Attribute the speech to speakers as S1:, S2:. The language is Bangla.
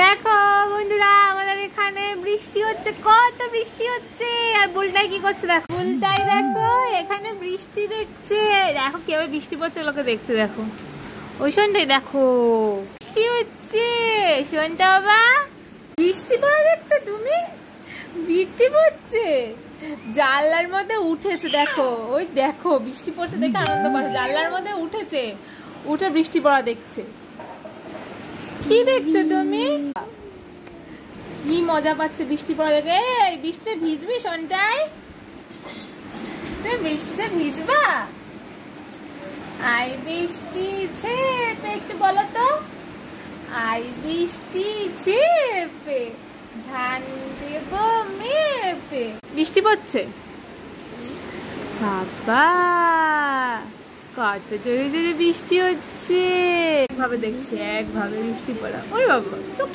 S1: দেখো বন্ধুরা, আমাদের এখানে বৃষ্টি হচ্ছে, কত বৃষ্টি হচ্ছে। আর বুলটাই কি করছে দেখো, বুলটাই দেখো এখানে বৃষ্টি দেখছে। দেখো কিভাবে বৃষ্টি পড়ছে, লোকে দেখছে। দেখো ওই শোনটাই দেখো বৃষ্টি হচ্ছে। শোনটা বাবা, বৃষ্টি পড়া দেখছো তুমি? বৃষ্টি পড়ছে, জানলার মধ্যে উঠেছে। দেখো ওই দেখো বৃষ্টি পড়ছে দেখে আনন্দ পাচ্ছে। জানলার মধ্যে উঠেছে, উঠে বৃষ্টি পড়া দেখছে। কি দেখছো তুমি? কি মজা পাচ্ছে বৃষ্টি পড়া দেখে। এই বৃষ্টিতে ভিজবি শোনটাই? তুমি বৃষ্টিতে ভিজবা? আই বৃষ্টি ছেপে, একটু বলো তো। আই বৃষ্টি ছেপে, ধান দেব মেপে। বৃষ্টি পড়ছে বাবা, কত জোরে জোরে বৃষ্টি হচ্ছে। একভাবে দেখছি, একভাবে বৃষ্টি পড়া। ওই বাবা চুপ।